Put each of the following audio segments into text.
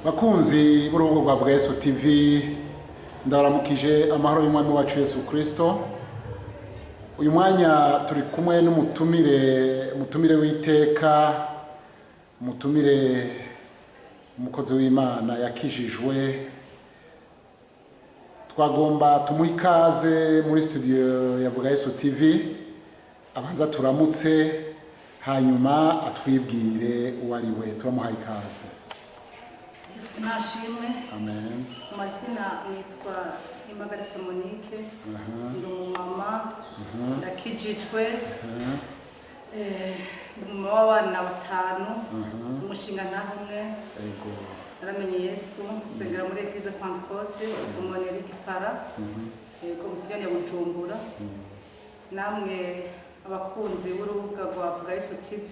Bakunzi b'urubuga rwa Vuga Yesu TV, ndabaramukije amahoro y'umwami wacu Yesu Kristo. Uyu mwanya turi kumwe n'umutumire w'iteka, umutumire umukozi w'Imana yakijijwe. Twagomba tumuha ikaze muri studio ya Vuga Yesu TV, abanza turamutse hanyuma atwibwire uwo ari we. Turamuha ikaze. Yesu nashimwe. Amen. Amazina nitwa Impagaritse Monique. Ndi umumama. Ndakijijwe. Ndi umumama w'abana batanu. Umushinga ntaho umwe. Ego. Naramenye Yesu nsengera muri Eglise Pentecôte umuneri Gifara. Komisiyoni ya Bujumbura. Namwe abakunzi b'urubuga rwa Vuga Yesu TV,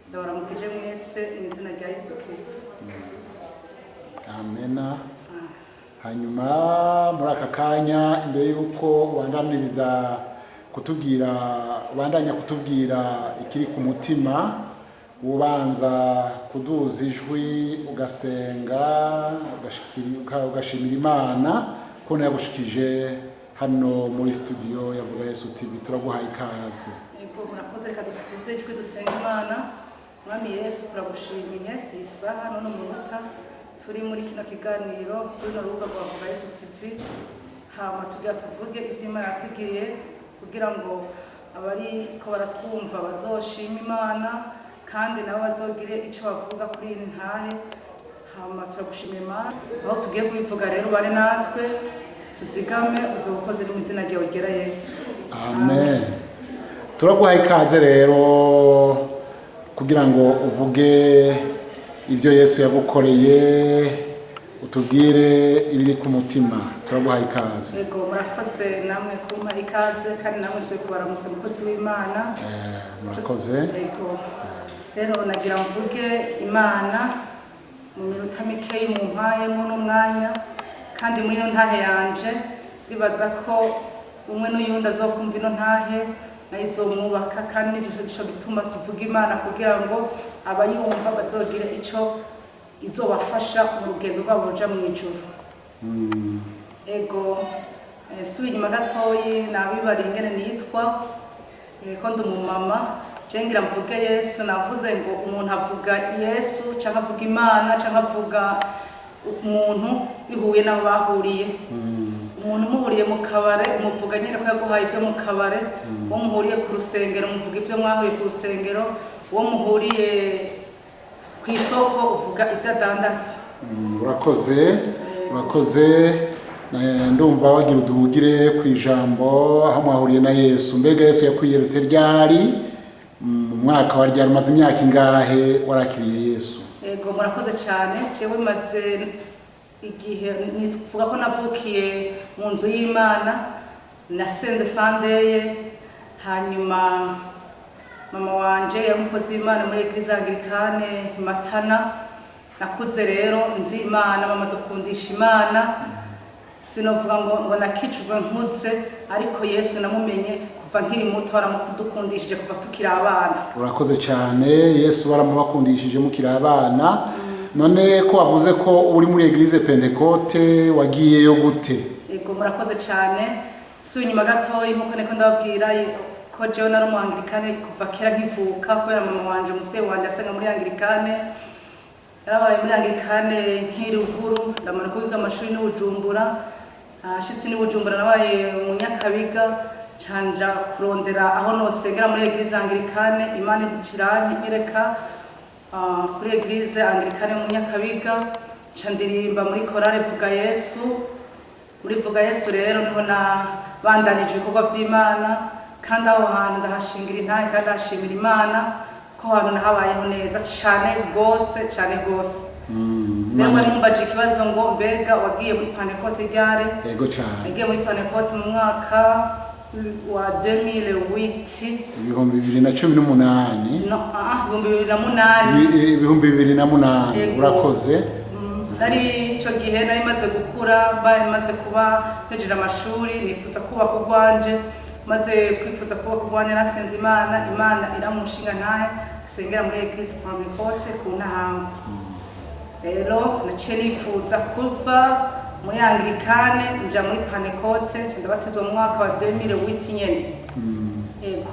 ndabaramukije mwese mu izina rya Yesu Kristo. Amena. Hanyuma muri aka kanya imbere yuko ubandanya kutubwira ikiri ku mutima, ubanza kuduza ijwi ugasenga ugashimira Imana ko yagushikije hano muri studio ya Vuga Yesu TV. Turaguha ikaze. Ego murakoze, reka duze ijwi dusenga Imana. Mwami Yesu turagushimiye isaha none umunota turi muri kino kiganiro kuri rubuga rwa Vuga Yesu TV, hama tuvuge ivy'Imana yatugiriye kugira ngo abari ko baratwumva bazoshima Imana kandi nabo bazogire ico bavuga kuri iyi ntahe. Hama turagushimira Imana, aho tugiye kubivuga rero bari natwe tuzigame uzobukoze mu izina ryawe ryera Yesu. Amen. Turaguha ikaze rero kugira ngo uvuge ibyo Yesu yagukoreye, utubwire ibiri ku mutima. Turaguha ikaze. Ego murakoze namwe kumpa ikaze kandi namwe swe kubaramutse umukozi w'Imana. Murakoze. Ego rero nagira mvuge Imana mu minota mikeyi mu mpayemo n'umwanya, kandi muri iyo ntahe yanje ndibaza ko umwe n'uyundi azokumva ino ntahe nayizomwubaka, kandi nico gituma tuvuga Imana kugira ngo abayumva bazogire ico izobafasha mu rugendo rwabo ruja mu ijuru. Ego subi inyuma gatoyi nabibari ingene nitwa ko ndi umumama. Cengira mvuge Yesu, navuze ngo umuntu avuga Yesu canke avuga Imana canke avuga umuntu bihuye n'aho bahuriye. Umuntu muhuriye mu kabare umuvuga nyine ko yaguhaye ivyo mu kabare, uwo muhuriye ku rusengero umuvuga ivyo mwahuye ku rusengero, uwo muhuriye ku isoko uvuga ivyo adandaza. Urakoze. Ndumva wagira udugire ku ijambo aho mwahuriye na Yesu. Mbega Yesu yakwiyeretse ryari? Mu mwaka wa ryari? Umaze imyaka ingahe warakiriye Yesu? Ego murakoze cyane. Jewe maze igihe nivuga ko navukiye mu nzu y'Imana, nasenze Sandeye, hanyuma mama wanje yamukozi w'Imana muri Eglise Anglikane Matana. Nakuze rero nzi Imana, mama dukundisha Imana. Sinovuga ngo nakijwe nkuze, ariko Yesu namumenye kuva nkiri muto, baramukudukundishije kuva tukiri abana. Urakoze cyane. Yesu baramubakundishije mukiri abana. None ko wavuze ko uri muri Eglise Pentecôte, wagiyeyo gute? Ego murakoze cyane. Sunyuma gatoyi nkuko neko ndababwira ko jewe nari mu Anglikane kuva kera nkivuka, kubera mama wanje umuvyeyi wanje asenga muri Anglikane. Yarabaye muri Anglikane nkiri ruguru, ndamanuka kwiga amashuri ni Bujumbura. Ashitsi ni Bujumbura nabaye mu Nyakabiga, canja kurondera aho nosengera muri Eglise Anglikane. Imana iranyereka kuri Eglise Anglikane mu Nyakabiga, candirimba muri korale Vuga Yesu. Muri Vuga Yesu rero niho nabandanije ibikorwa vy'Imana, kandi aho hantu ndahashingira intahe kandi ndahashimira Imana ko hantu nahabayeho neza cane gose. Rero numbaje ikibazo ngo mbega wagiye muri Pentecôte ryari? Yego cyane. Nagiye muri Pentecôte mu mwaka wa 2008. 2018. No, 2008. 2008. Urakoze. Nari ico gihe nari maze gukura, maze kuba mpejera amashuri, nifuza kubaka urwanje. Maze kwifuza kuba kubanya nasenze Imana iramushinga ntahe sengera muri Eglise Pentecôte ku Ntahangwa. rero naciye nifuza kuva muri Anglikane nja muri Panekote ndabatizwa mu mwaka wa 2008 nyene. Yego.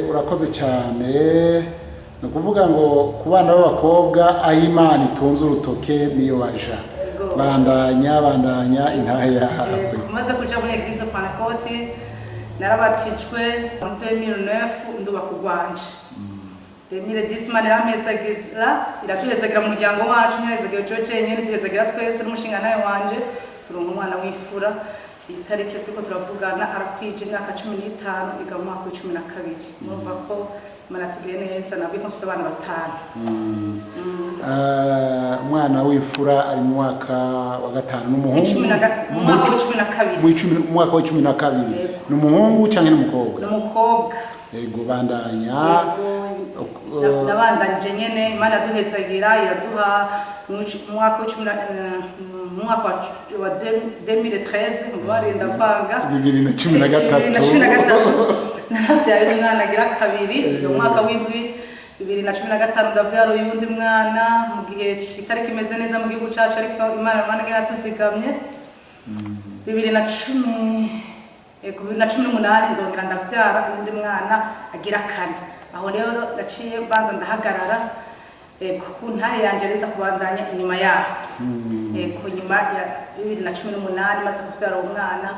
Urakoze cyane. Ni ukuvuga ngo ku bana b'abakobwa aho Imana itunze urutoke niyo baja. Bandanya intahe yawe. Maze kuja muri Eglise Panekote narabatijwe mu 2009 nduba kugwanje. 2010 Imana iraduhezagira mu muryango wacu ntihezagira George nyene duhezagira twese n'umushinga nawe wanje turonka umwana w'ifura. Itariki turiko turavugana arakwije imyaka 15 iga mu mwaka wa 12. Murumva ko Imana tugiye neza nabwo mfise abana batanu. Umwana w'ifura ari mu mwaka wa gatanu n'umuhungu. Mu mwaka wa 12. Mu mwaka wa 12. N'umuhungu canke n'umukobwa? N'umukobwa. Yego bandanya. Nabandanje nyene Imana yaduhezagira iraduha mu mwaka wa 2013 mubarinda mvanga 2013 navyaye umwana agira kabiri mu mwaka w'indwi 2015 ndavyara uyundi mwana mu gihe itariki imeze neza mu gihugu cacu ariko Imana yatuzigamye 2018 ndongera ndavyara undi mwana agira kane. Aho rero naciye banza ndahagarara ku ntare yanje reza kubandanya inyuma yaho. Ku nyuma ya 2018 maze kuvyara umwana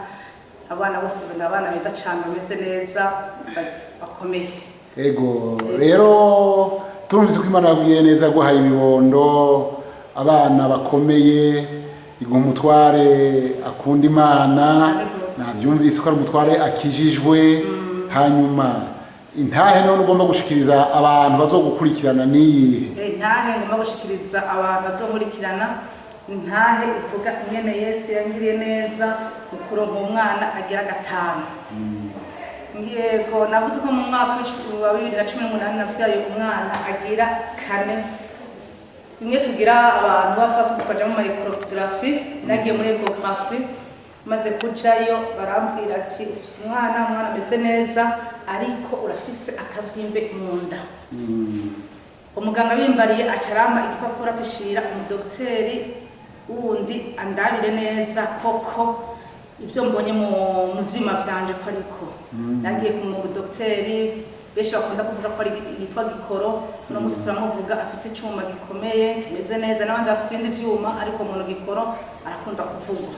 abana bose ndabana beza cyane bameze neza bakomeye. Ego rero turumvise ko Imana yabwiye neza guhaye ibibondo abana bakomeye iguha umutware akunda Imana nabyumvise ko ari umutware akijijwe. Hanyuma intahe none ugomba gushikiriza abantu bazogukurikirana niyihe? Intahe ngomba gushikiriza abantu bazokurikirana intahe ivuga ingene Yesu yangiriye neza mu kuronka umwana agira gatanu. Ngiyego navuze ko mu mwaka wa 2018 navyaye umwana agira kane. Imwe tugira abantu bafashe tukaja mu ecography nagiye muri ecography maze kujayo barambwira ati ufise umwana ameze neza ariko urafise akavyimbe mu nda. Umuganga bimbariye acarama igipapuro atishira umudokiteri wundi andabire neza koko ivyo mbonye mu vyima vyanje ko ariko nagiye ku mudokiteri benshi bakunda kuvuga ko ari yitwa Gikoro no musi turamuvuga afise icuma gikomeye kimeze neza n'abandi bafise ibindi vyuma ariko umuntu Gikoro arakunda kuvuga.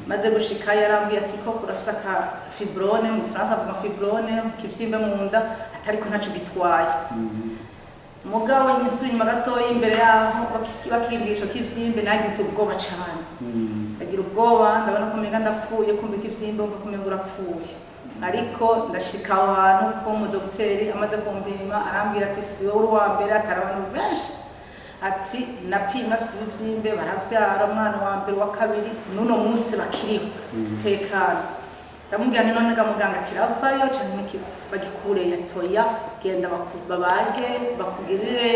Maze gushika yarambwiye ati ko urafise aka fibrone mu Faransa avuga fibrone kivyimbe mu nda atariko ntaco gitwaye. Mugabo nyisuri nyuma gatoyi imbere yaho bakimbisho kivyimbe nagize ubwoba cyane. Ndagira ubwoba ndabona ko menga ndapfuye kumva kivyimbe umva ko menga urapfuye. Ariko ndashika abantu ko mu dokiteri amaze kumpima arambwira ati si wowe wa mbere atarabantu benshi ati napima afise ibivyimbe baravyara umwana wa mbere wa kabiri nuno munsi bakiriho tekana. Ndamubwira none ga muganga kiravayo cyane niki bagikure yatoya genda babage bakugirire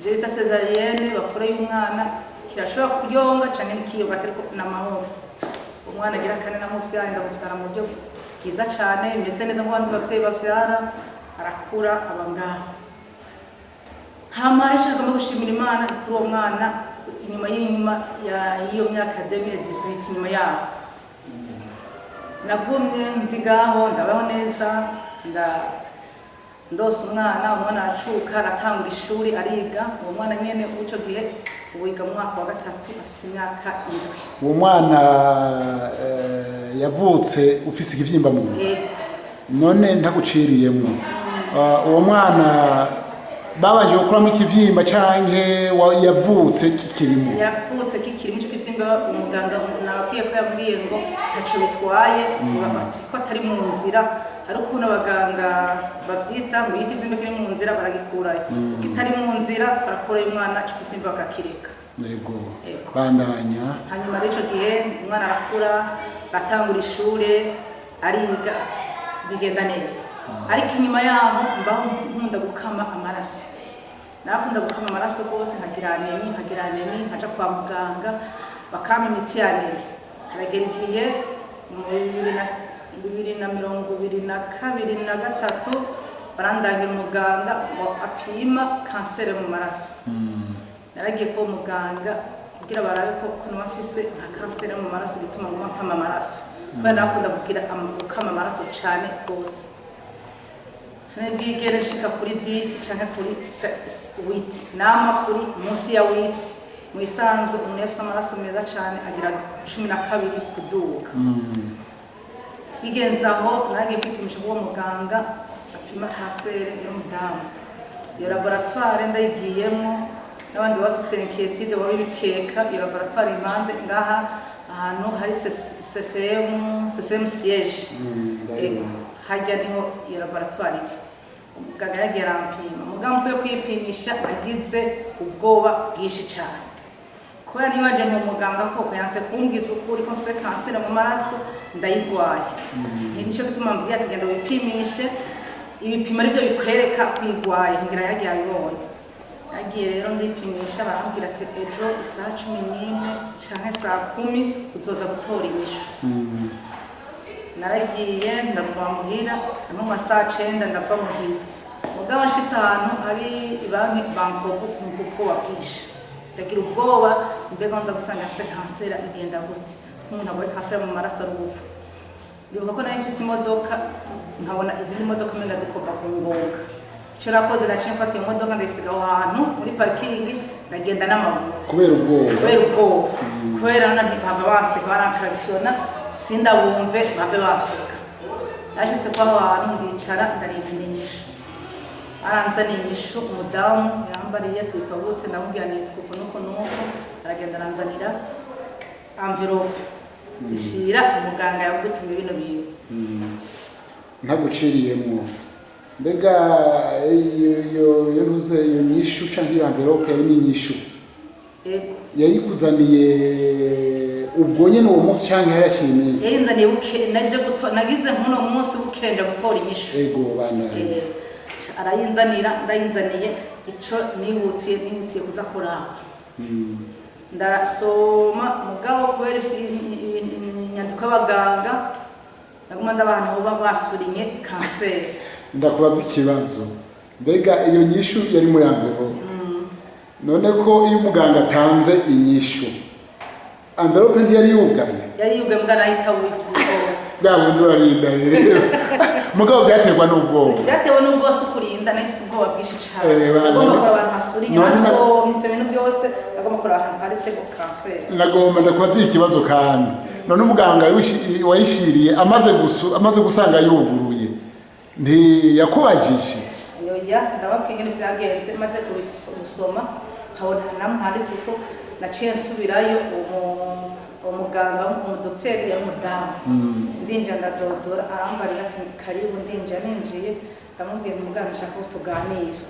je bita cesarienne bakore y'umwana kirashobora kuryonga cyane nikiyo gateriko namahoro. Umwana agira kane namuvyara ndamuvyara mu buryo bwiza cyane imeze neza mu bandi bavyeyi bavyara arakura abangaho. Hama rishaka mo gushimira Imana kuri uwo mwana inyuma y'iyo myaka ya 2018 inyuma yaho nagumye ndigaho ndabaho neza ndose umwana acuka aratangura ishuri ariga. Uwo mwana nyene uco gihe uwiga mu mwaka wa gatatu afise imyaka 7. Uwo mwana yavutse ufise ikivyimba mu nda? None ntaguciriyemo uwo mwana babanje gukuramo ikivyimba canke yavutse kikirimo? Yavutse kikirimo ico kivyimba. Umuganga nababwiye ko yambwiye ngo ntaco bitwaye ati ko atari mu nzira. Hari ukuntu abaganga bavyita ngo iyo ikivyimba kiri mu nzira baragikurayo kitari mu nzira barakura umwana ico kivyimba bakakireka. Yego bandanya. Hanyuma r'ico gihe umwana arakura batangura ishure ariga bigenda neza. Ariko inyuma yaho mbaho nkunda gukama amaraso. Nakunda gukama amaraso rwose nkagira anemi nkaja kwa muganga bakama imiti ya anemi. Haragera igihe mu 2022 na 3 barandangira umuganga ngo apima kanseri mu maraso. naragiye kwa muganga kugira barabe ko kuno afise nka kanseri mu maraso gituma nguma mpama amaraso kubera nakunda kugira gukama amaraso cyane rwose sinabwigere nshika kuri 10 canke kuri 8 nama kuri munsi ya 8 mu isanzwe umuntu afise amaraso meza cyane agira 12 kuduga bigenzaho nagiye kwipimisha kwa muganga apima kanseri yo mu damu iyo laboratoire ndayigiyemo n'abandi bafise inquiétude babikeka iyo laboratoire impande ngaha ahantu hari CCM siège hajya niho iyo laboratoire iri umuganga yagiye arampima muganga mvuye kwipimisha agize ubwoba bwinshi cyane kubera nibaje mu muganga koko yanse kumbwiza ukuri ko mfise kanseri mu maraso ndayigwaye nico gituma mbwiye ati genda wipimishe ibipimo arivyo bikwereka kwigwaye ngira yagiye abibonye agiye rero ndipimisha barambwira ati ejo isaha 11 canke saa 10 uzoza gutora inyishu naragiye ndavuga muhira no mu saa 9 ndava muhira mugabo nshitse ahantu hari ibanki Bangkok kumva ubwoba bwinshi ndagira ubwoba mbega nza gusanga afite kanseri igenda gute umuntu abonye kanseri mu maraso aruvuga ndibuka ko nayo mfise imodoka nkabona izindi modoka menga zikopa ku ngonga icyo nakoze naciye mfata iyo modoka ndayisiga aho hantu muri parking ndagenda n'amaguru kubera ubwoba kubera ntibava baseka barakarishona sindabumve bave baseka nashitse kwa aho hantu ndicara ndarindira inyishu aranzaniye inyishu umudamu yambariye twitwa gute ndamubwira nitwa nuko aragenda aranzanira envelope zishira umuganga yagutumye bino bintu ntaguciriyemo mbega iyo nuze iyo nyishu canke iyo envelope yari n'inyishu yayikuzaniye ubwo nyene uwo munsi canke yaciye iminsi yayinzaniye nagize nk'uno munsi bukenje gutora inyishu bana arayinzanira ndayinzaniye ico nihutiye kuza kuraba ndarasoma mugabo kubera inyandiko y'abaganga naguma ndabantu basurinye kanseri ndakubaza ikibazo mbega iyo nyishu yari muri envelope none ko iyo umuganga atanze inyishu envelope ntiyari yugaye mbwa nahita bwa bundi urarinda rero mugabo byaterwa n'ubwoba kurinda nafise ubwoba bwinshi cyane agomba kuba abantu basurinye nasomye ibintu byose agomba kuba ahantu haritse kanseri nagomba ndakubaza ikibazo kandi none umuganga wayishiriye amaze gusanga yuguruye ntiyakubajije ndababwiye ibintu byagenze maze kubisoma nkabona namuhanditse ko naciye nsubirayo umuganga umudokiteri yamudamu ndinjira ndadodora arambarira ati karibu ninjiye ndamubwiye umuganga nshaka ko tuganira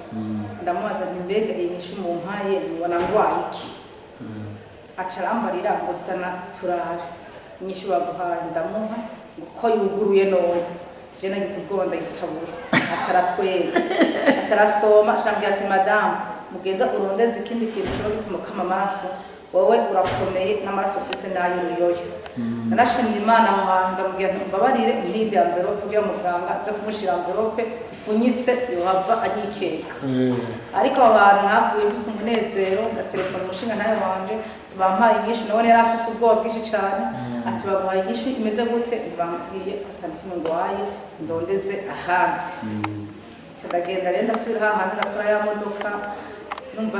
ndamubaza nti mbega iyi nyishu mu mpaye mbona ndwaye iki aca arambarira ngo zana turare inyishu baguhaye ndamuha ko yuguruye none je nagize ubwoba ndayitabura aca aratwega aca arasoma ashambwira ati madamu mugenda urondeze ikindi kintu cyo gituma kama amaraso wowe urakomeye n'amaraso ufise nayo uruyoya narashimye Imana aho hantu ndamubwira nti mbabarire ntinde envelope kugira muganga aze kumushira envelope ifunyitse yohava agikeka ariko aho hantu navuye mfise umunezero ndatelefona umushinga nayo wanje bampaye inyishu nabone yari afise ubwoba bwinshi cyane ati baguhaye inyishu imeze gute bambwiye atandukanye ndwaye ndondeze ahandi ndagenda rero ndasubira hahandi natora ya modoka numva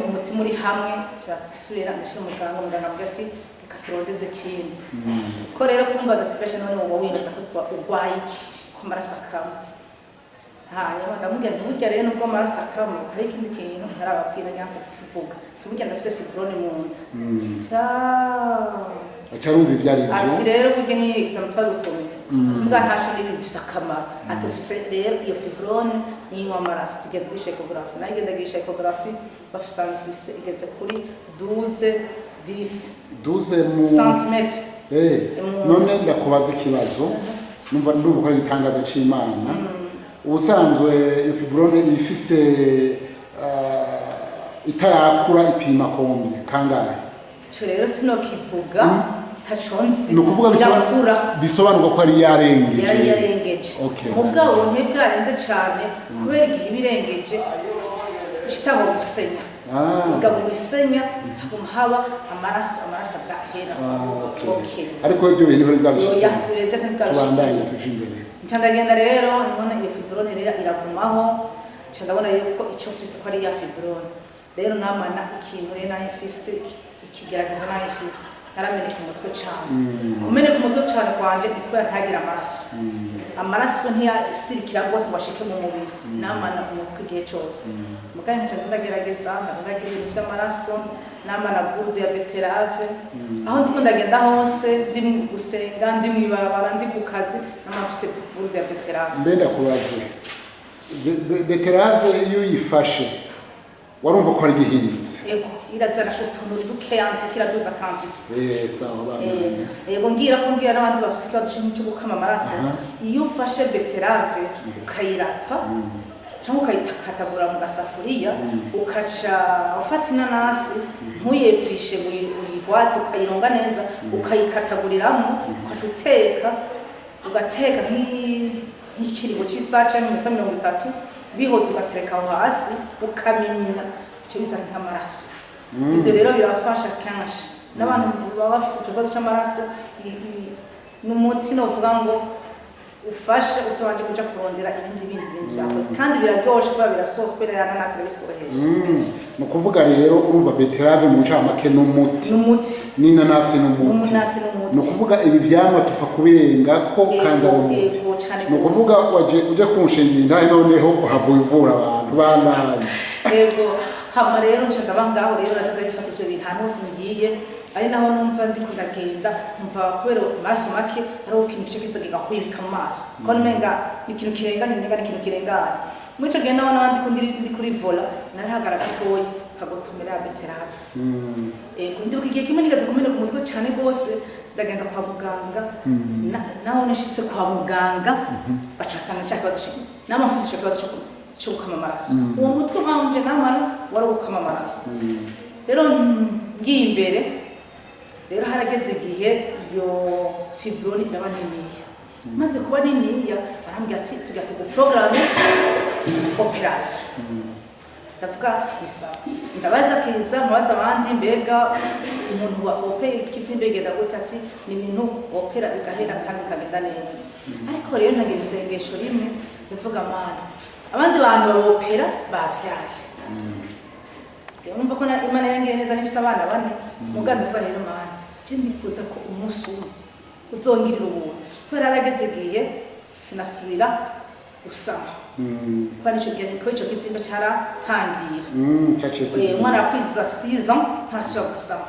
umutima uri hamwe cyasubira ndashira muganga avuga ati reka turondeze kindi ko rero kumbaza ati pesha none uwo wibaza ko urwaye iki ko maraso akama hanyuma ndamubwira ntimujya rero nubwo maraso akama hari ikindi kintu ntarababwira nyanse kuvuga tumujya ndafise fibrone mu nda acarumva ibyari byo ati rero burya ni exam twagutumye tumubwira ntaco nibi bifise akamaro ati ufise rero iyo fibrone niyo amaraso tigeze kuri ecography nagenda gisha ecography bafisanga ifise igeze kuri 12 cm none ndakubaza ikibazo numva ndumva ko itangazo c'Imana ubusanzwe iyo fibrone ifise itarakura ipima kombe kangahe cyo rero sinokivuga haconzi bisobanurwa ko ari yarengeje mugabo ntibwarenze cyane kubera igihe birengeje ishitabo gusenya igabuma isenya haguma haba amaraso agahera. Ariko ibyo bintu bari bwabishyize tubandanye ndagenda rero nibona iyo fibrone rero iragumaho ndabona yuko icyo mfise ko ari ya fibrone rero namana ikintu rero nayo mfise ikigeragezo nayo mfise narameneka umutwe cyane kumeneka umutwe cyane kwanje niko yantagira amaraso ntiyasirikira rwose washike mu mubiri namana umutwe igihe cyose muganga nca ndagerageza ndagira ibintu by'amaraso namana groupe ya beterave aho ndiko ndagenda hose ndi gusenga ndi mwibarabara ndi ku kazi namafise groupe ya beterave mbenda kubaza beterave iyo uyifashe warumva ko ari gihindutse yego irazana utuntu dukeya kiraduza quantity sawa bana yego ngira n'abandi bafite ikibazo cyo gukama amaraso iyo ufashe beterave ukayirapa cyangwa ukayitakatagura mu gasafuriya ukaca ufata inanasi ntuyepfishe uyihwate ukayironga neza ukayikataguriramo ukaca ugateka nk'ikirigo cy'isaha cyangwa iminota 30 bihoze ugatereka aho hasi ukamimina icyo bita nk'amaraso ibyo rero birafasha kenshi n'abantu baba bafite ikibazo cy'amaraso n'umuti novuga ngo ufashe utabanje kuja kurondera ibindi bintu byawe kandi biraryoshe kuba birasosa kubera yananasi birabisoroheje mu kuvuga rero urumva beterave mu ncamake n'umuti n'inanasi n'umuti no kuvuga ibi byamwa tupfa kubirenga ko kandi ari umuti no kuvuga uje kunshingira ndahe noneho uhavuye uvura abantu banaye yego hama rero nshaka bangaho rero nazaga bifata ivyo bintu ahantu hose ngiye ari naho numva ndiko ndagenda numva kubera amaraso make ari ikintu cyo kiza kigakwibika mu maso ko nenga ikintu kirengana muri cyo genda n'abandi ko ndi kuri vola narahagara gatoyi kagotomera beterave ndibuka igihe kimwe nigaze kumeneka umutwe cyane rwose ndagenda kwa muganga naho nashitse kwa muganga baca basanga cyakibazo n'amafisi cyakibazo cyo gukama amaraso uwo mutwe mpamuje namara wari gukama amaraso rero ngiye imbere rero harageze igihe iyo fibrone iraba niniya maze kuba niniya barambwira ati tujya tuguprograme operation ndavuga isaha ndabaza kiza mubaza abandi mbega umuntu wa opera ikivy'imbege ndaguta ati ni ibintu opera igahera kandi kagenda neza ariko rero ntagira isengesho rimwe ndavuga mana abandi bantu babopera bavyaye ndumva ko Imana yangiye neza nifise abana bane muganda twa rero mana je ndifuza ko umunsi umwe uzongirira ubuntu kubera arageze igihe sinasubira gusama kwani cyo gihe ko icyo kivyimba cyaratangira umwana akwiza season ntasubira gusama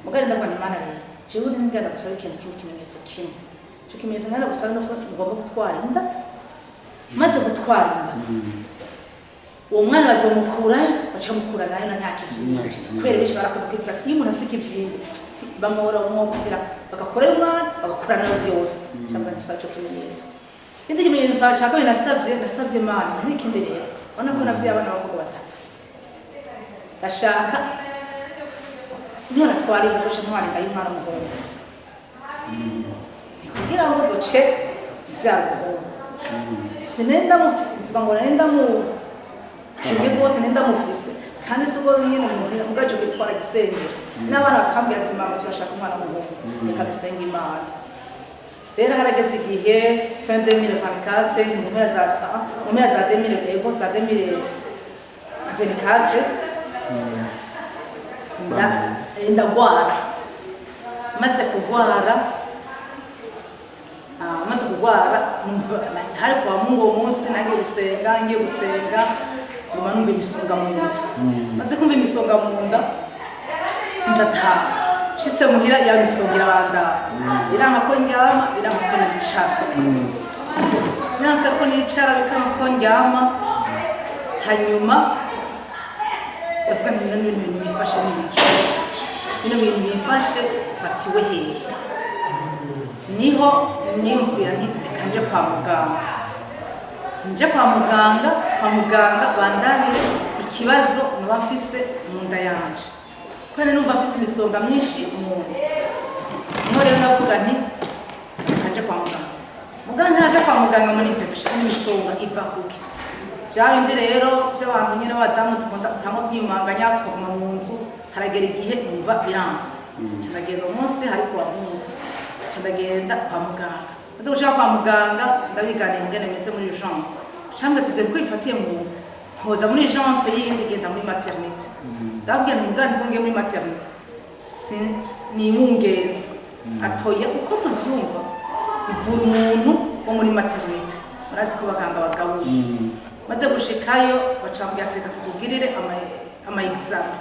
muganda ndabona Imana rero jewe ngenda gusaba ikintu kimenyetso kimwe cyo kimenyetso ngenda gusaba no ngomba gutwara inda maze gutwara inda uwo mwana bazomukurayo bacamukura nayo na ntakivyimba kubera bishi barakoze kwivuga ati iyo umuntu afite ikivyimba bamora umwopira bagakora umwana bagakura nayo vyose cyangwa gisacho kimenyetso ndi kimenyetso cyako nasavye Imana n'ikindi rero ubona ko navye abana bakobwa batatu bashaka niyo natwara inda duce ntwara inda y'umwana w'umuhungu kugira ngo duce ibyago sinenda mvuga ngo nenda mu kimwe rwose nenda mufise kandi suko nyine muhira mugaco gitwara gisenge n'abana bakambwira ati mama turashaka umwana w'umuhungu reka dusenge Imana rero harageze igihe fin 2024 mu mpera za 2024 ndagwara maze kugwara numva hari kwa Mungu umunsi nange gusenga nyuma numva imisonga mu nda maze kumva imisonga mu nda ndataha shitse muhira ya misonga irabanda iranka ko ndyama iranka ko nicara byanse ko nicara bikanga ko ndyama hanyuma ndavuga ngo ibintu bifashe n'ibiki bino bintu bifashe fatiwe hehe niho nimvuye ntikanje kwa muganga bandabire ikibazo nubafise mu nda yanje kwene numva afise imisonga myinshi mu nda niho rero navuga nti kanje kwa muganga ntaje kwa muganga muri infection imisonga iva kuki bya bindi rero by'abantu nyine b'abadamu dutanga kwiyumanganya tukaguma mu nzu haragera igihe numva biranze ndagenda umunsi hari kuwa mungu ndagenda kwa muganga maze gushaka kwa muganga ndabiganiye ingene meze muri urgence cyangwa tuvye kwifatiye mu hoza muri urgence yindi genda muri maternité ndabwiye umuganga ko ngiye muri maternité ni mungenzi atoya uko tuvyumva bivura umuntu wo muri maternité murazi ko baganga bagabuye maze gushikayo bacambye atreka tukugirire ama examen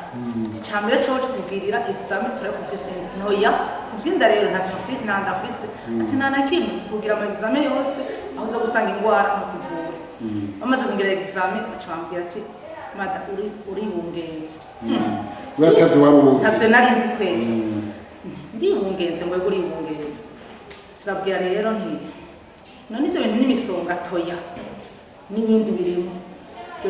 cyambere cyo tubwirira examen turakufise noya uvyinda rero ntavyo mfite ndafise ati nta nakimwe tukugira ama examen yose aho uza gusanga ingwara mutuvura bamaze kugira examen bacambye ati mada uri bungenze wakazi waruzi ntavyo narinzi kweli ndi bungenze ngo uri bungenze turabwira rero nti none ivyo bintu n'imisonga toya n'ibindi birimo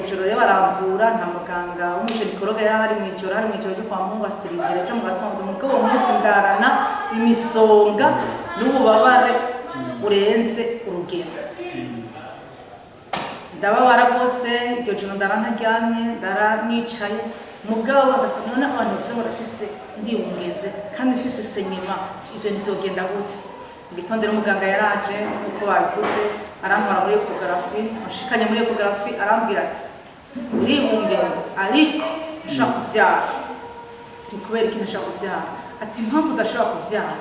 joro rero baramvura nta muganga w'umujenikologa yari mwijoro ryo kwa Mungu atirindira cyo mu gatondo mugabo umunsi ndarana imisonga n'ububabare urenze urugero ndababara rwose iryo joro ndarantaryamye ndaranicaye mugabo ndafata none abantu byo barafise ndibungenze kandi mfise senyema ivyo nizogenda gute igitondera umuganga yaraje uko babivuze arampara muri ecography mushikanye muri ecography arambwira ati ndibungenze ariko ushaka kuvyara ni kubera ikintu ushaka kuvyara ati impamvu udashobora kuvyara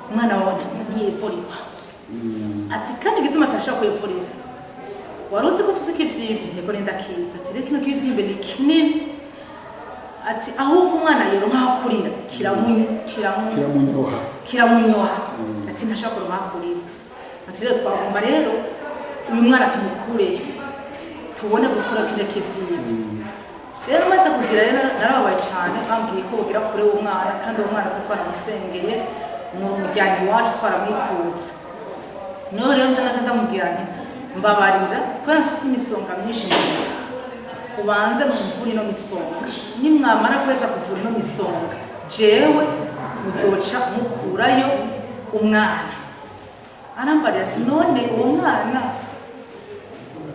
umwana wawe ntiyivuriwa ati kandi igituma atashobora kuyivuriwa waruzi ko ufise ikivyimbe nteko ndakiza ati rero kino kivyimbe ni kinini ati ahubwo umwana yero nkakurira kiramunyoha ati ntashaka kurumakurira ati rero twagomba rero uyu mwana tumukureyo tubone gukora kino kivyimbe rero maze kugira rero narababaye cyane bambwiye ko bugira kure uwo mwana kandi uwo mwana twaramusengeye mu muryango wacu twaramwifuza no rero ndamubwira nti mbabarira kubera mfise imisonga myinshi mu mubiri ubanze mumvura ino misonga nimwamara kweza kuvura ino misonga jewe muzoca mukurayo umwana arambarira ati none uwo mwana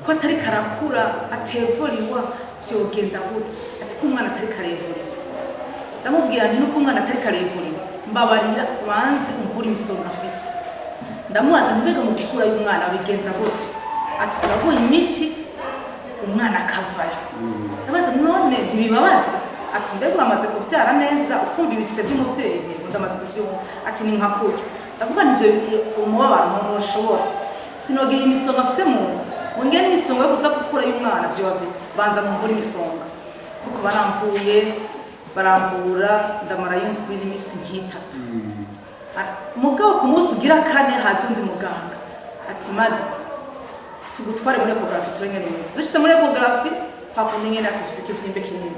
ko atari karakura atevuriwa vyogenda gute ati ko umwana atari karevuriwa ndamubwira nti nuko umwana atari karevuriwa mbabarira ubanze umvura imisonga afise ndamubaza mbega mu gukura y'umwana bigenza gute ati turaguha imiti umwana akavayo ndabaza none ntibibabaza ati mbega uramaze kuvyara neza ukumva ibise by'umuvyeyi ndamaze kuvyumva ati ni nkakurya ndavuga nivyo umubabaro umuntu ushobora sinogira imisonga afise mu nda wongera imisonga yo kuza gukura y'umwana vyovye banza mumvura imisonga kuko baramvura ndamara y'indwi n'imisi nk'itatu mugabo ku munsi ugira kane haje undi muganga ati mada tugutware muri ecography turengene neza dushitse muri ecography pakundi nyene atufise ikivyimbe kinini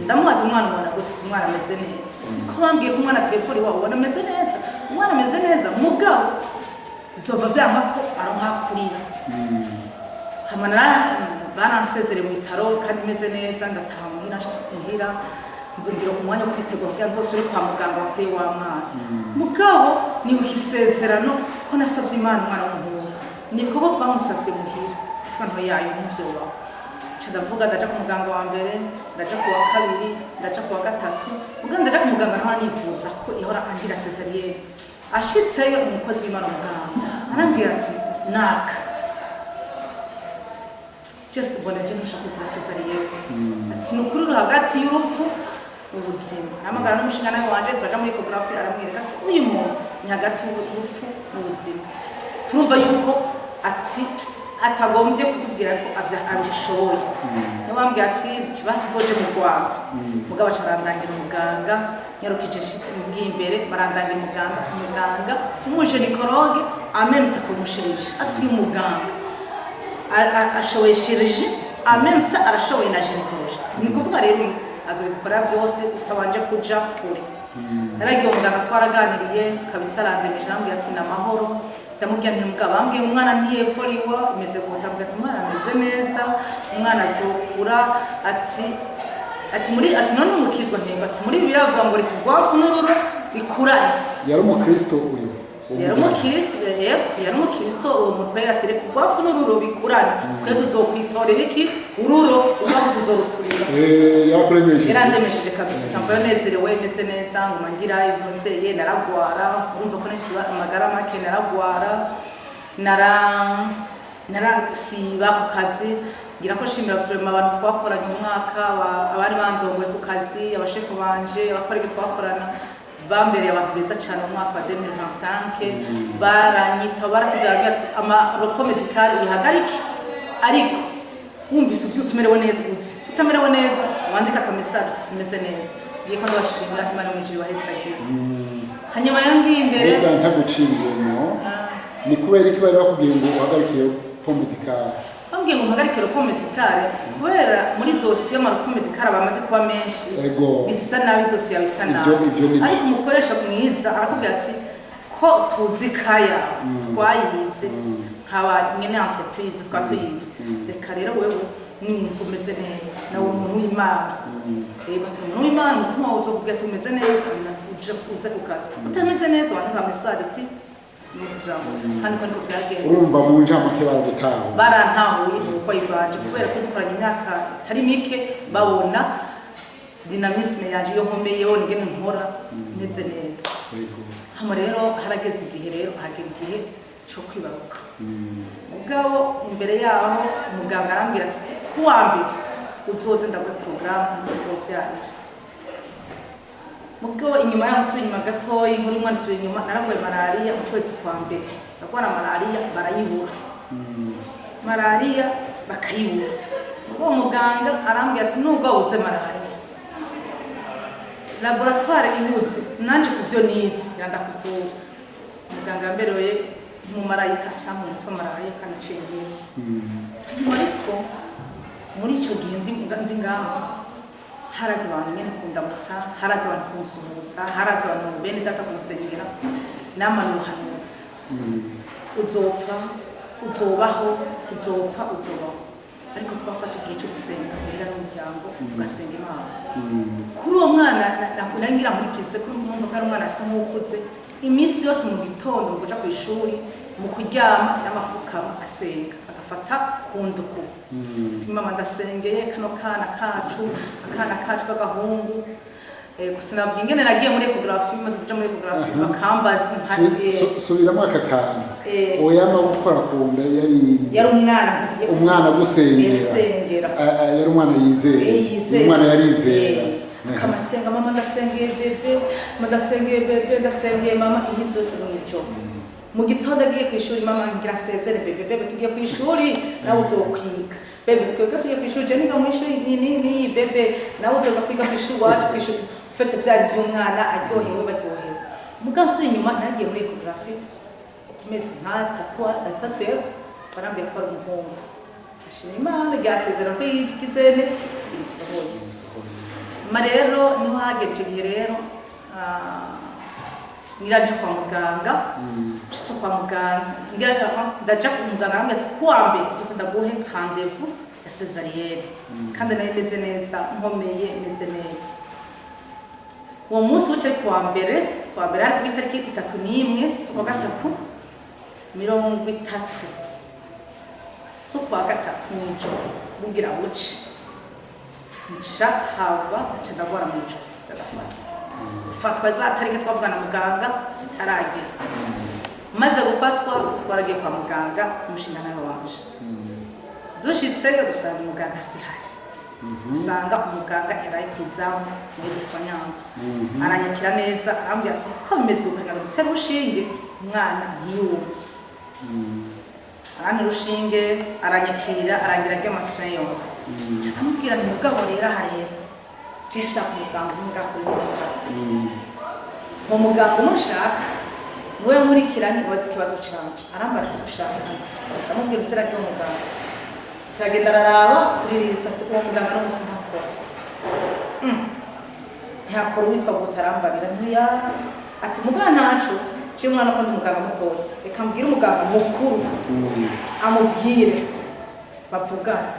ndamubaza umwana ubona gute umwana ameze neza niko bambwiye ko umwana telefoni wawe ubona ameze neza umwana ameze neza mugabo bizova vyanka ko aronkakurira hamana baransezere mu bitaro kandi meze neza ndataha muhira nshitse muhira mbingira umwanya wo kwitegura kugira nzosubire kwa muganga wakuri wa mwana mugabo ni ukisezerano ko nasavye Imana umwana w'umuhungu niko bo twamusavye muhira fano yayo n'ivyo bawo ndavuga ndaja ku muganga wa mbere ndaja ku wa kabiri ndaja ku wa gatatu muganga ndaja ku muganga naho nifuza ko ihora angira cesarienne ashitseyo umukozi w'Imana muganga arambwira ati naka just bona je nshaka ku cesarienne ati nukuri hagati y'urupfu ubuzima namagara n'umushingana wanje turaja muri ecography aramwereka ati uyu muntu ni hagati y'urupfu n'ubuzima turumva yuko ati atagombye kutubwira ko abishoboye nabambwiye ati kibasi toje mu Rwanda mugabo acarandangira umuganga nyarukije nshitse mu bw'imbere barandangira umuganga umujenikologe amemta kumushirije atuye umuganga ashoboye shirije amemta arashoboye na gynécologie ni kuvuga rero azobikora byose utabanje kuja kure naragiye umuganga twaraganiriye kabisa arandemesha arambwira ati namahoro ndamubwira nti mugabo ambwiye umwana ntiyevuriwa imeze gutambwa ati umwana ameze neza umwana azokura ati none umukizwa ntego ati muri bibiliya avuga ngo rikugwafu n'ururo bikurane yari umukristo uyu yari umukristo uwo mutwera ati reka urwafu n'ururo bikurana twe tuzokwitorera iki ururo urwafu tuzoruturira yarandemesheje kabisa cyangwa yanezerewe meze neza ngo mangira ibimuzeye naragwara urumva ko nafise amagara make naragwara narasiba ku kazi ngira ko shimira vraiment abantu twakoranye umwaka abari bandongoye ku kazi abashefu banje abakora ibyo twakorana bambereye abantu beza cyane mu mwaka wa 2025 baranyita baratujyanye ati ama medical bihagarike ariko wumvise uvyutse umerewe neza uzi utamerewe neza wandika ka message utimeze neza ngiye ko ndabashimira Imana mu ijuru bahetse hanyuma rero ngiye imbere ntaguciriyemo ni kubera iki bari bakubwiye ngo uhagarike medical bambwiye ngo mpagarike roko medicale kubera muri dosiye y'amaroko medicale bamaze kuba menshi bisa nabi dosiye bisa nabi ariko umukoresha mwiza arakubwira ati ko tuzi kaya twayize nkaba nyene entreprise twatuyize reka rero wewe nimva umeze neza nawe umuntu w'Imana yego turi umuntu w'Imana umutima wawe uzokubwira ati umeze neza uje kuza kukaza utameze neza wandika message ati kandi ko niko vyagenze urumva mu njamake baragutaho barantahuye uko yibanje kubera twe dukoranye imyaka itari mike babona dynamisme yanje yo nkomeyeho nigene nkora meze neza hama rero harageze igihe rero hagera igihe cyo kwibaruka mugabo imbere yaho umuganga arambwira ati kuwa mbere uzoze ndagwe programme muzovyarira mugabo inyuma y'amusubira inyuma gatoyi nkuri umwana asubira inyuma naragwaye malaria mu kwezi kwa mbere ndagwara malaria barayibura malaria bakayibura ubwo muganga arambwira ati nubwo wabuze malaria laboratoire ibuze nanje kuvyo nize yandakuvura muganga yamberoye mu marayika cyangwa mu mutwe malaria kandi cengeye ariko muri ico gihe ndi ngaho haraza abantu nyene kundamutsa haraza abantu kunsuhuza haraza abantu bene data kumusengera nama n'ubuhanuzi uzopfa uzobaho ariko twafata igihe cyo gusenga kugira n'umuryango tugasenga Imana kuri uwo mwana nakunangira muri kize kuri umwumva ko ari umwana asa nk'ukuze iminsi yose mu gitondo mu kuja ku ishuri mu kuryama n'amafukama asenga agafata kunduku mama ndasengeye kano kana kacu k'agahungu gusa nabwiye ingene nagiye muri ecography maze kuja muri ecography bakambaza subiramo aka kana oyama gukora kumbe yari umwana gusengera yari umwana yizera umwana yarizera kamasenga mama ndasengeye bebe ndasengeye mama ihisose mwijo mu gitondo agiye ku ishuri mama ngira nsezere bebe tugiye ku ishuri nawe uzokwiga bebe twebwe tugiye ku ishuri je niga mu ishuri ni bebe nawe uzoza kwiga ku ishuri wacu twishuri ufite byari by'umwana aryohewe baryohewe mugasuri inyuma nagiye muri ecography kumeze nka tatu yego barambye ko ari umuhungu ashima Imana ryasezera ko yigizene irisohoye marero niho hagera icyo gihe rero niraje kwa muganga shitse kwa muganga ndaja ku muganga arambye ati kuambe tuze ndaguhe rendez-vous ya césarienne kandi nayo meze neza nkomeye meze neza uwo munsi uce kwa mbere ari ku itariki 31 z'ukwa gatatu 30 z'ukwa gatatu mw'ijoro bugira buce nca haba nca ndagwara mw'ijoro ndagafata fatwa za tariki twavugana muganga zitaragera maze gufatwa twaragiye kwa muganga umushinga nawe wanje dushitseyo dusanga muganga sihari dusanga umuganga yaraye kwizamu muri diswanyante aranyakira neza arambwira ati komeze ukagana gutera urushinge umwana ntiyuwe arana urushinge aranyakira arangira ry'amasfin yose akamubwira ni mugabo rero harera jesha ku muganga umuganga kuri bitaro mu muganga umushaka we nkurikiranye wazi ikibazo canje arambara ati gushaka akamubwira utera ry'umuganga turagenda araraba kuri list ati uwo muganga no musi ntakora ntiyakora uwitwa Gutarambarira ntuya ati muganga ntacu ciye umwana ko ndi muganga mutoya reka mbwire umuganga mukuru amubwire bavugana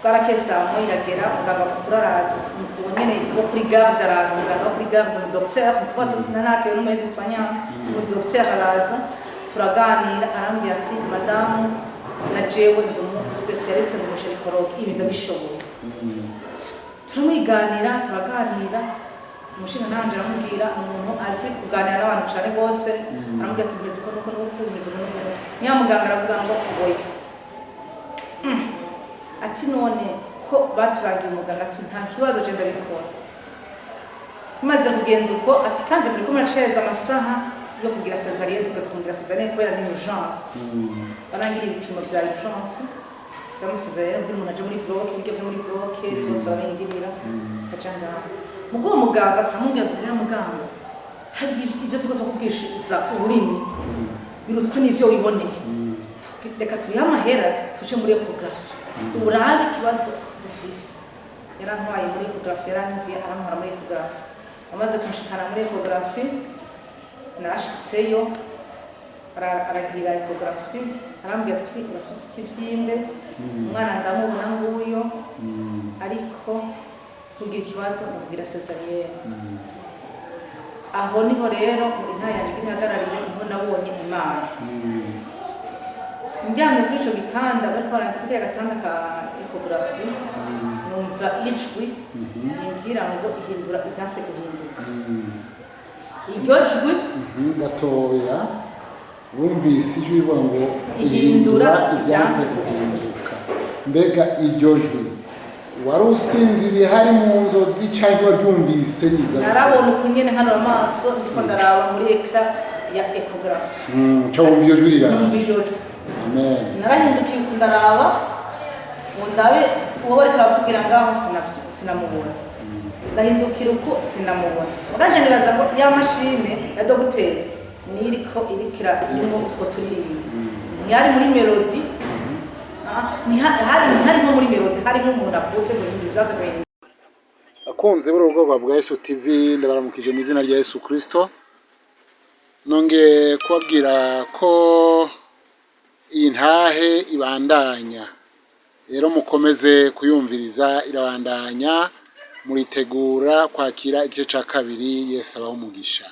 bwarakeye saa moya iragera muganga mukuru araza uwo nyene wo kuri garde araza umuganga wo kuri garde mu docteur kuko tunanakewe n'umedi soignant mu docteur araza turaganira arambwira ati madamu na jewe ndi umu specialiste mu gynécologue ibi ndabishoboye turamwiganira turaganira umushinga nanje aramubwira umuntu azi kuganira n'abantu cyane gose aramubwira ati bimeze uko nuko bimeze uko niya muganga aravuga ngo oya ati none ko baturagiye umuganga ati nta kibazo je ndabikora maze kugenda uko ati kandi muri kumwe acereza amasaha yo kugira césarienne tugatwumvira césarienne kubera ni urgence barangira ibipimo vya urgence cyangwa césarienne ndi umuntu aje muri bloc ibyo byo muri bloc byose barangirira kacanga mugo muganga turamubwira tuti rero muganga hagira ibyo tuko tukubwishiza ururimi birutwa n'ivyo wiboneye reka tubiha amahera tuje muri ecographe urabe ikibazo dufise yarantwaye muri ecographe yaranviye aramuhora muri ecographe amaze kumushikana muri ecographe nashitseyo aragira ecographe arambwira ati urafise ikivyimbe umwana ndamubona nguyo ariko kugira ikibazo ndabwira césarienne aho niho rero intaya yanjye ihagarariye niho nabonye Imana njyamye kuri ico gitanda bariko barakubwira agatanda ka ecographe numva ijwi rimbwira ngo ihindura ivyase guhinduka iryo jwi gatoya wumvise ijwi rivuga ngo ihindura ivyase guhinduka mbega iryo jwi wari usinziriye hari mu nzozi cyangwa waryumvise niza narabona ukunyene hano amaso ndiko ndaraba muri ekra ya ecographe cyangwa iryo jwi riraza amen narahindukiye ndaraba ngo ndabe uwo bariko bavugira ngaho sinamubona ndahindukira uko sinamubona muganje nibaza ngo ya mashine ya docteur niriko irikira irimo utwo turirimba ntiyari muri melody hari nko muri melody hari nk'umuntu avutse ngo yindi byaze ngo yindi akunze buri ubwoko bwa Yesu TV ndabaramukije mu izina rya Yesu Kristo nongeye kubabwira ko iyi ntahe ibandanya rero mukomeze kuyumviriza irabandanya muritegura kwakira igice ca kabiri Yesu abaho umugisha.